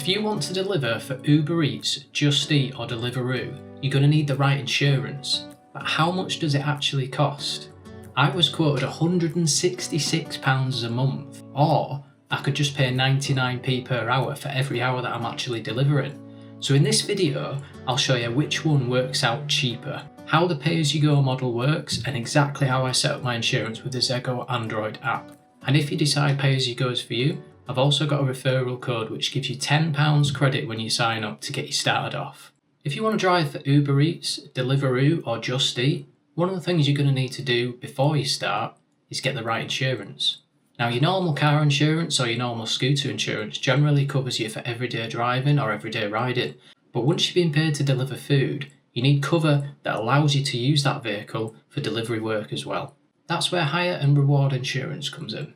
If you want to deliver for Uber Eats, Just Eat or Deliveroo, you're going to need the right insurance. But how much does it actually cost? I was quoted £166 a month, or I could just pay 99p per hour for every hour that I'm actually delivering. So in this video, I'll show you which one works out cheaper, how the pay-as-you-go model works, and exactly how I set up my insurance with the Zego Android app. And if you decide pay-as-you-go is for you, I've also got a referral code which gives you £10 credit when you sign up to get you started off. If you want to drive for Uber Eats, Deliveroo or Just Eat, one of the things you're going to need to do before you start is get the right insurance. Now, your normal car insurance or your normal scooter insurance generally covers you for everyday driving or everyday riding, but once you've been paid to deliver food, you need cover that allows you to use that vehicle for delivery work as well. That's where hire and reward insurance comes in.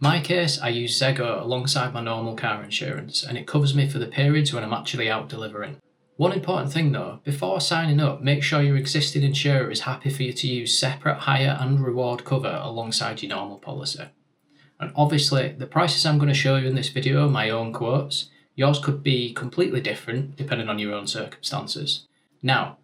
In my case, I use Zego alongside my normal car insurance, and it covers me for the periods when I'm actually out delivering. One important thing though, before signing up, make sure your existing insurer is happy for you to use separate hire and reward cover alongside your normal policy. And obviously, the prices I'm going to show you in this video are my own quotes. Yours could be completely different depending on your own circumstances. Now,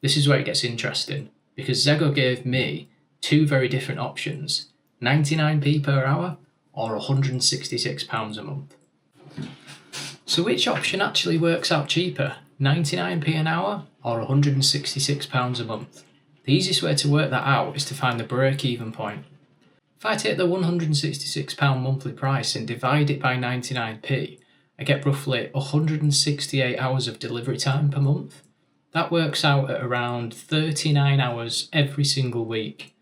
this is where it gets interesting, because Zego gave me two very different options, 99p per hour or £166 a month. So which option actually works out cheaper, 99p an hour or £166 a month? The easiest way to work that out is to find the break-even point. If I take the £166 monthly price and divide it by 99p, I get roughly 168 hours of delivery time per month. That works out at around 39 hours every single week.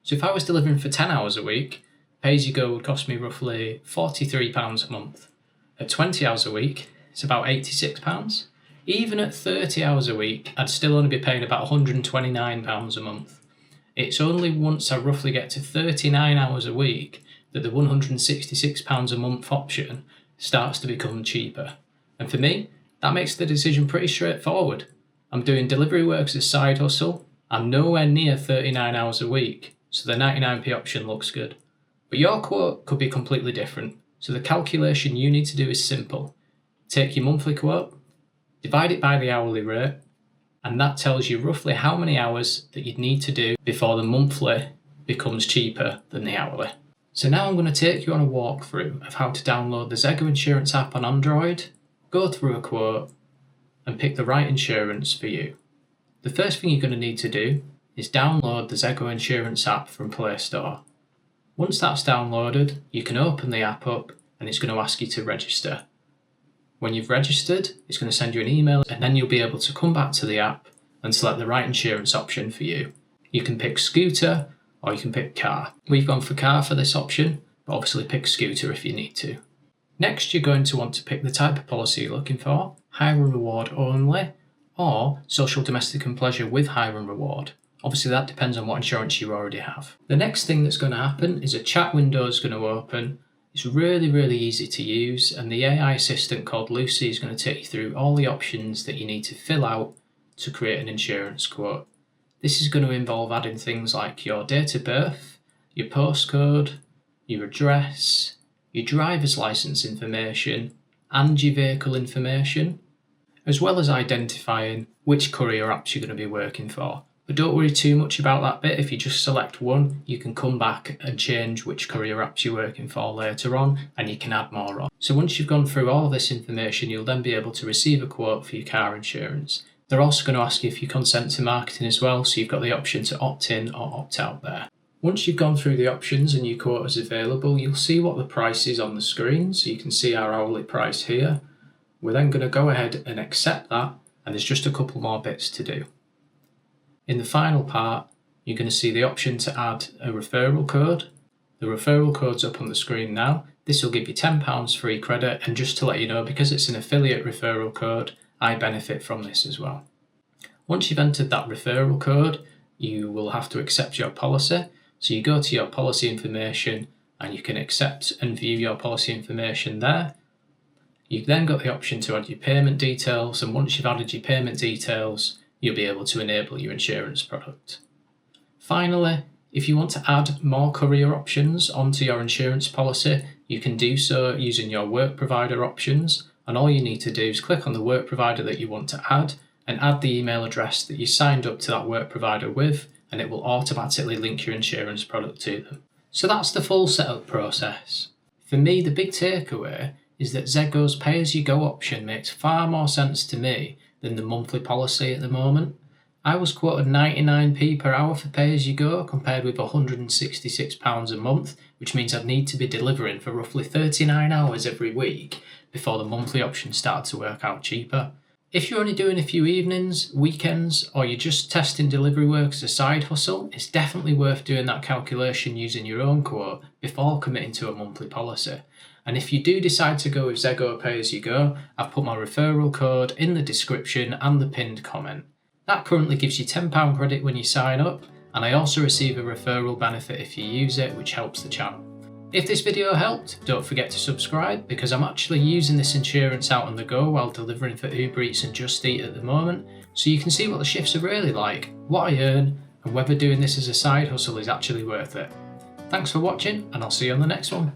So if I was delivering for 10 hours a week, pay-as-you-go would cost me roughly £43 a month. At 20 hours a week, it's about £86. Even at 30 hours a week, I'd still only be paying about £129 a month. It's only once I roughly get to 39 hours a week that the £166 a month option starts to become cheaper. And for me, that makes the decision pretty straightforward. I'm doing delivery work as a side hustle. I'm nowhere near 39 hours a week, so the 99p option looks good. But your quote could be completely different, so the calculation you need to do is simple. Take your monthly quote, divide it by the hourly rate, and that tells you roughly how many hours that you'd need to do before the monthly becomes cheaper than the hourly. So now I'm going to take you on a walkthrough of how to download the Zego Insurance app on Android, go through a quote, and pick the right insurance for you. The first thing you're going to need to do is download the Zego Insurance app from Play Store. Once that's downloaded, you can open the app up and it's going to ask you to register. When you've registered, it's going to send you an email, and then you'll be able to come back to the app and select the right insurance option for you. You can pick scooter or you can pick car. We've gone for car for this option, but obviously pick scooter if you need to. Next, you're going to want to pick the type of policy you're looking for, hire and reward only, or social, domestic and pleasure with hire and reward. Obviously that depends on what insurance you already have. The next thing that's going to happen is a chat window is going to open. It's really easy to use, and the AI assistant called Lucy is going to take you through all the options that you need to fill out to create an insurance quote. This is going to involve adding things like your date of birth, your postcode, your address, your driver's license information, and your vehicle information, as well as identifying which courier apps you're going to be working for. But don't worry too much about that bit. If you just select one, you can come back and change which courier apps you're working for later on, and you can add more on. So once you've gone through all of this information, you'll then be able to receive a quote for your car insurance. They're also going to ask you if you consent to marketing as well, so you've got the option to opt in or opt out there. Once you've gone through the options and your quote is available, you'll see what the price is on the screen, so you can see our hourly price here. We're then going to go ahead and accept that, and there's just a couple more bits to do. In the final part, you're going to see the option to add a referral code. The referral code's up on the screen now. This will give you £10 free credit, and just to let you know, because it's an affiliate referral code, I benefit from this as well. Once you've entered that referral code, you will have to accept your policy. So you go to your policy information and you can accept and view your policy information there. You've then got the option to add your payment details, and once you've added your payment details, you'll be able to enable your insurance product. Finally, if you want to add more courier options onto your insurance policy, you can do so using your work provider options, and all you need to do is click on the work provider that you want to add and add the email address that you signed up to that work provider with, and it will automatically link your insurance product to them. So that's the full setup process. For me, the big takeaway is that Zego's pay-as-you-go option makes far more sense to me than the monthly policy at the moment. I was quoted 99p per hour for pay-as-you-go compared with £166 a month, which means I'd need to be delivering for roughly 39 hours every week before the monthly option started to work out cheaper. If you're only doing a few evenings, weekends, or you're just testing delivery work as a side hustle, it's definitely worth doing that calculation using your own quote before committing to a monthly policy. And if you do decide to go with Zego Pay-as-you-go, I've put my referral code in the description and the pinned comment. That currently gives you £10 credit when you sign up, and I also receive a referral benefit if you use it, which helps the channel. If this video helped, don't forget to subscribe, because I'm actually using this insurance out on the go while delivering for Uber Eats and Just Eat at the moment, so you can see what the shifts are really like, what I earn, and whether doing this as a side hustle is actually worth it. Thanks for watching, and I'll see you on the next one.